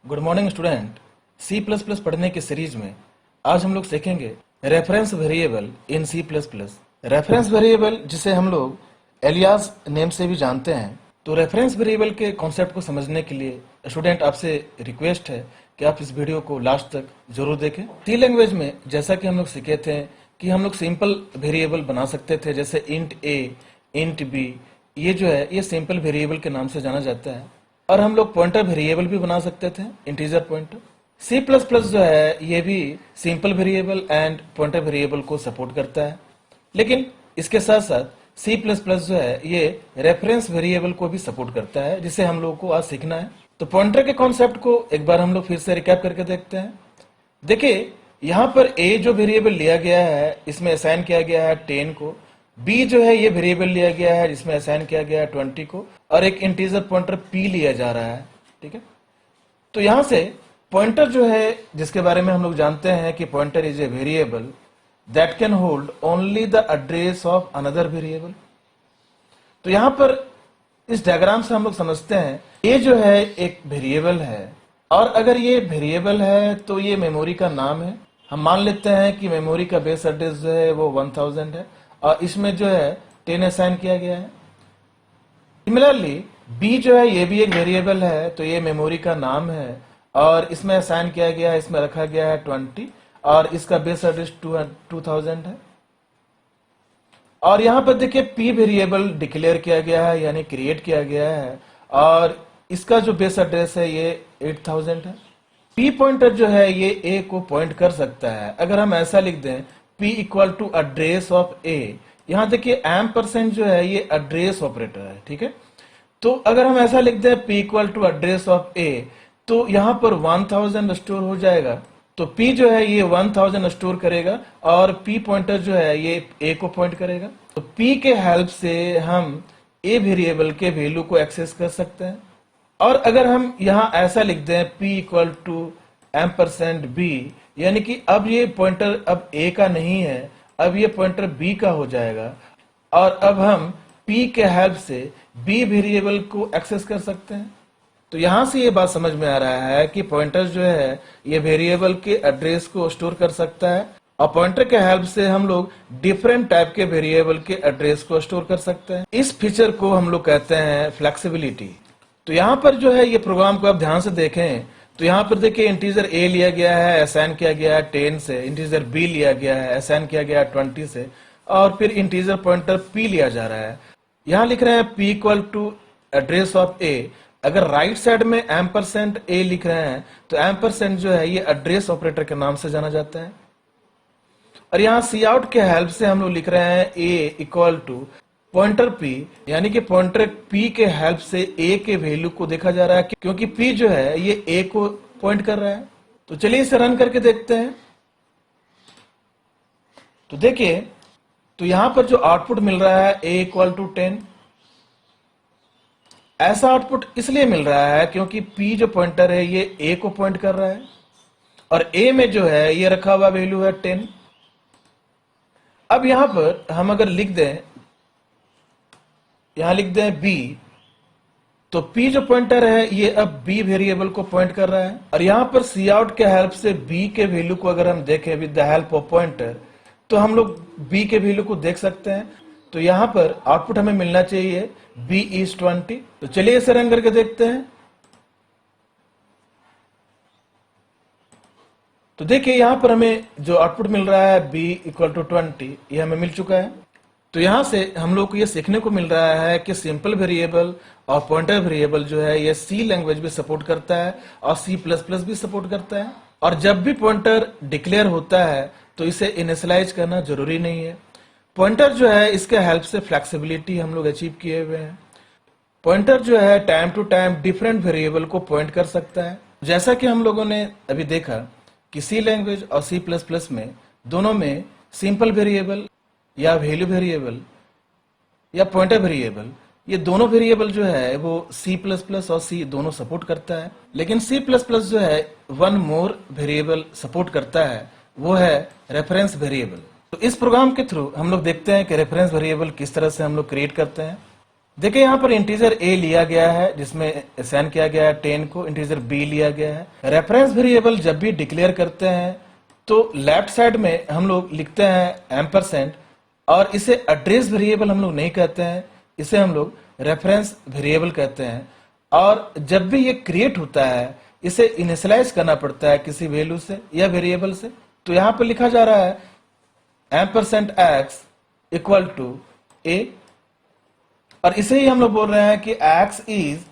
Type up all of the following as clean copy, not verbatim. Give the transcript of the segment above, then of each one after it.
Good morning student. C plus plus पढ़ने की series में आज हम लोग सीखेंगे reference variable in C plus plus. Reference variable जिसे हम लोग एलियास नेम से भी जानते हैं। तो रेफरेंस वेरिएबल के कॉन्सेप्ट को समझने के लिए स्टूडेंट आपसे रिक्वेस्ट है कि आप इस वीडियो को लास्ट तक जरूर देखें। सी लैंग्वेज में जैसा कि हम लोग सीखे थे कि हम लोग सिंपल वेरिएबल बना सकते थे, जैसे इंट ए, इंट बी। ये जो है ये सिंपल वेरिएबल के नाम से जाना जाता है। और हम लोग पॉइंटर वेरिएबल भी बना सकते थे, integer pointer. C plus plus जो है ये भी simple variable and pointer variable को सपोर्ट करता है, लेकिन इसके साथ साथ सी प्लस प्लस जो है ये रेफरेंस वेरिएबल को भी सपोर्ट करता है, जिसे हम लोग को आज सीखना है। तो पॉइंटर के कॉन्सेप्ट को एक बार हम लोग फिर से रिकैप करके देखते हैं। देखिए यहाँ पर ए जो वेरिएबल लिया गया है इसमें असाइन किया गया है 10 को। बी जो है ये वेरिएबल लिया गया है जिसमें असाइन किया गया है 20 को, और एक इंटीजर पॉइंटर पी लिया जा रहा है। ठीक है, तो यहां से पॉइंटर जो है जिसके बारे में हम लोग जानते हैं कि pointer is a variable that can hold only the address of another variable. तो यहां पर इस डायग्राम से हम लोग समझते हैं ये जो है एक वेरिएबल है, और अगर ये वेरिएबल है तो ये मेमोरी का नाम है। हम मान लेते हैं कि मेमोरी का बेस एड्रेस जो है वो 1000 है, और इसमें जो है 10 असाइन किया गया है। सिमिलरली बी जो है ये भी एक वेरिएबल है, तो ये मेमोरी का नाम है और इसमें असाइन किया गया है, इसमें रखा गया है 20, और इसका बेस एड्रेस 2000 है। और यहां पर देखिए पी वेरिएबल डिक्लेयर किया गया है, यानी क्रिएट किया गया है, और इसका जो बेस एड्रेस है ये 8000 है। पी पॉइंटर जो है ये ए को पॉइंट कर सकता है। अगर हम ऐसा लिख दें P equal to address of A, यहां देखिए एम्परसेंड जो है ये एड्रेस ऑपरेटर है। ठीक है, तो अगर हम ऐसा लिख दें P equal to address of A, तो यहां पर 1000 स्टोर हो जाएगा। तो P जो है ये 1000 स्टोर करेगा, और P पॉइंटर जो है ये ए को पॉइंट करेगा। तो P के हेल्प से हम ए वेरिएबल के वैल्यू को एक्सेस कर सकते हैं। और अगर हम यहां ऐसा लिख दें P equal to ampersand B, यानी कि अब ये पॉइंटर अब ए का नहीं है, अब ये पॉइंटर बी का हो जाएगा, और अब हम P के हेल्प से बी वेरिएबल को एक्सेस कर सकते हैं। तो यहां से ये बात समझ में आ रहा है कि पॉइंटर जो है ये वेरिएबल के एड्रेस को स्टोर कर सकता है, और पॉइंटर के हेल्प से हम लोग डिफरेंट टाइप के वेरिएबल के एड्रेस को स्टोर कर सकते हैं। इस फीचर को हम लोग कहते हैं फ्लेक्सिबिलिटी। तो यहाँ पर जो है ये प्रोग्राम को आप ध्यान से देखें तो यहाँ पर देखिए इंटीजर ए लिया गया है, असाइन किया गया है 10 से, इंटीजर बी लिया गया है, असाइन किया गया है 20 से, और फिर इंटीजर पॉइंटर पी लिया जा रहा है। यहाँ लिख रहे हैं P equal to address of a. अगर राइट साइड में एम्परसेंड ए लिख रहे हैं तो एम्परसेंड जो है ये एड्रेस ऑपरेटर के नाम से जाना जाता है। और यहाँ सी आउट के हेल्प से हम लोग लिख रहे हैं ए इक्वल टू पॉइंटर P, यानी कि पॉइंटर P के हेल्प से A के वैल्यू को देखा जा रहा है, क्योंकि P जो है ये A को पॉइंट कर रहा है। तो चलिए इसे रन करके देखते हैं। तो देखिए, तो यहां पर जो आउटपुट मिल रहा है A इक्वल टू 10, ऐसा आउटपुट इसलिए मिल रहा है क्योंकि P जो पॉइंटर है ये A को पॉइंट कर रहा है, और A में जो है ये रखा हुआ वैल्यू है 10। अब यहां पर हम अगर लिख दें, यहां लिख दें B, तो P जो पॉइंटर है ये अब B वेरिएबल को पॉइंट कर रहा है। और यहां पर सी आउट के हेल्प से B के वैल्यू को अगर हम देखें with the help of pointer, तो हम लोग B के वैल्यू को देख सकते हैं। तो यहां पर आउटपुट हमें मिलना चाहिए B is 20। तो चलिए इसे रन करके देखते हैं। तो देखिए यहां पर हमें जो आउटपुट मिल रहा है B इक्वल टू 20, ये हमें मिल चुका है। तो यहां से हम लोग को ये सीखने को मिल रहा है कि सिंपल वेरिएबल और पॉइंटर वेरिएबल जो है ये सी लैंग्वेज भी सपोर्ट करता है और सी प्लस प्लस भी सपोर्ट करता है। और जब भी पॉइंटर डिक्लेयर होता है तो इसे इनिशियलाइज करना जरूरी नहीं है। पॉइंटर जो है इसके हेल्प से फ्लेक्सिबिलिटी हम लोग अचीव किए हुए हैं। पॉइंटर जो है time to time different variable को पॉइंट कर सकता है। जैसा कि हम लोगों ने अभी देखा कि सी लैंग्वेज और सी प्लस प्लस में दोनों में सिंपल वेरिएबल या वैल्यू वेरिएबल या पॉइंटर वेरिएबल, ये दोनों वेरिएबल जो है वो C++ और C दोनों सपोर्ट करता है। लेकिन C++ जो है वन मोर वेरिएबल सपोर्ट करता है, वो है रेफरेंस वेरिएबल। तो इस प्रोग्राम के थ्रू हम लोग देखते हैं कि रेफरेंस वेरिएबल किस तरह से हम लोग क्रिएट करते हैं। देखिए यहाँ पर इंटीजर a लिया गया है जिसमें असाइन किया गया है 10 को, इंटीजर b लिया गया है। रेफरेंस वेरिएबल जब भी डिक्लेयर करते हैं तो लेफ्ट साइड में हम लोग लिखते हैं एम्परसेंड, और इसे एड्रेस वेरिएबल हम लोग नहीं कहते हैं, इसे हम लोग रेफरेंस वेरिएबल कहते हैं। और जब भी ये क्रिएट होता है इसे इनिशियलाइज करना पड़ता है किसी वैल्यू से या वेरिएबल से। तो यहां पर लिखा जा रहा है ampersand x equal to a, और इसे ही हम लोग बोल रहे हैं कि x is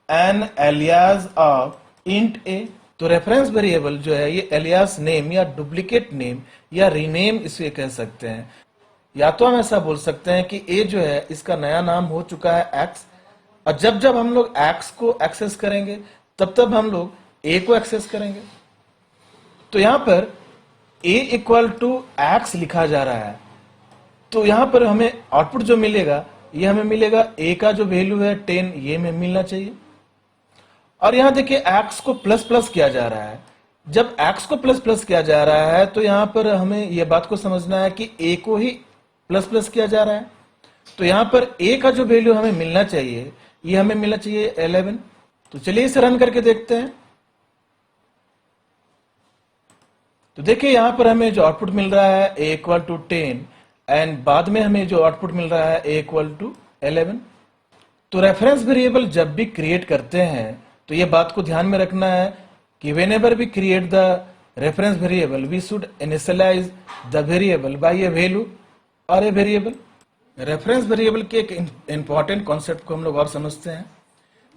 an alias of int a। तो रेफरेंस वेरिएबल जो है ये एलियास नेम या डुप्लीकेट नेम या रीनेम इसे कह सकते हैं। या तो हम ऐसा बोल सकते हैं कि a जो है इसका नया नाम हो चुका है x, और जब जब हम लोग x को एक्सेस करेंगे तब तब हम लोग a को एक्सेस करेंगे। तो यहां पर a इक्वल टू x लिखा जा रहा है, तो यहां पर हमें आउटपुट जो मिलेगा ये हमें मिलेगा a का जो वैल्यू है 10, ये हमें मिलना चाहिए। और यहां देखिए x को प्लस प्लस किया जा रहा है। जब x को प्लस प्लस किया जा रहा है तो यहां पर हमें यह बात को समझना है कि a को ही प्लस प्लस किया जा रहा है। तो यहां पर a का जो वैल्यू हमें मिलना चाहिए ये हमें मिलना चाहिए 11। तो चलिए इसे रन करके देखते हैं। तो देखिए यहां पर हमें जो आउटपुट मिल रहा है a इक्वल टू 10, एंड बाद में हमें जो आउटपुट मिल रहा है a इक्वल टू 11। तो रेफरेंस वेरिएबल जब भी क्रिएट करते हैं तो ये बात को ध्यान में रखना है कि whenever we create the reference variable we should initialize the variable by a value और ए वेरिएबल। रेफरेंस वेरिएबल के एक इंपॉर्टेंट कॉन्सेप्ट को हम लोग और समझते हैं।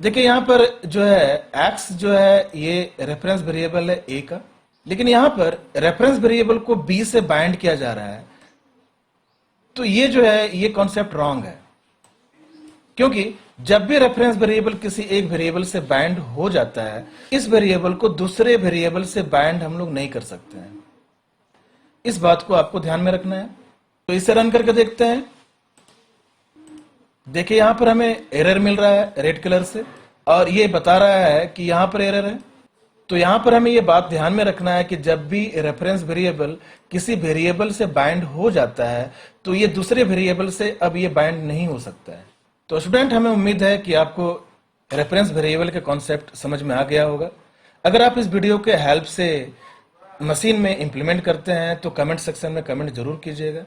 देखिए यहां पर जो है x जो है ये रेफरेंस वेरिएबल है a का, लेकिन यहां पर रेफरेंस वेरिएबल को b से बाइंड किया जा रहा है। तो ये जो है ये कॉन्सेप्ट रॉन्ग है, क्योंकि जब भी रेफरेंस वेरिएबल किसी एक वेरिएबल से बाइंड हो जाता है इस वेरिएबल को दूसरे वेरिएबल से बाइंड हम लोग नहीं कर सकते हैं। इस बात को आपको ध्यान में रखना है। तो इसे रन करके देखते हैं। देखिए यहां पर हमें एरर मिल रहा है रेड कलर से, और ये बता रहा है कि यहां पर एरर है। तो यहां पर हमें ये बात ध्यान में रखना है कि जब भी रेफरेंस वेरिएबल किसी वेरिएबल से बाइंड हो जाता है तो ये दूसरे वेरिएबल से अब ये बाइंड नहीं हो सकता है। तो स्टूडेंट, हमें उम्मीद है कि आपको रेफरेंस वेरिएबल के कॉन्सेप्ट समझ में आ गया होगा। अगर आप इस वीडियो के हेल्प से मशीन में इंप्लीमेंट करते हैं तो कमेंट सेक्शन में कमेंट जरूर कीजिएगा।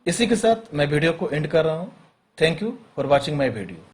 इसी के साथ मैं वीडियो को एंड कर रहा हूं। Thank you for watching my video.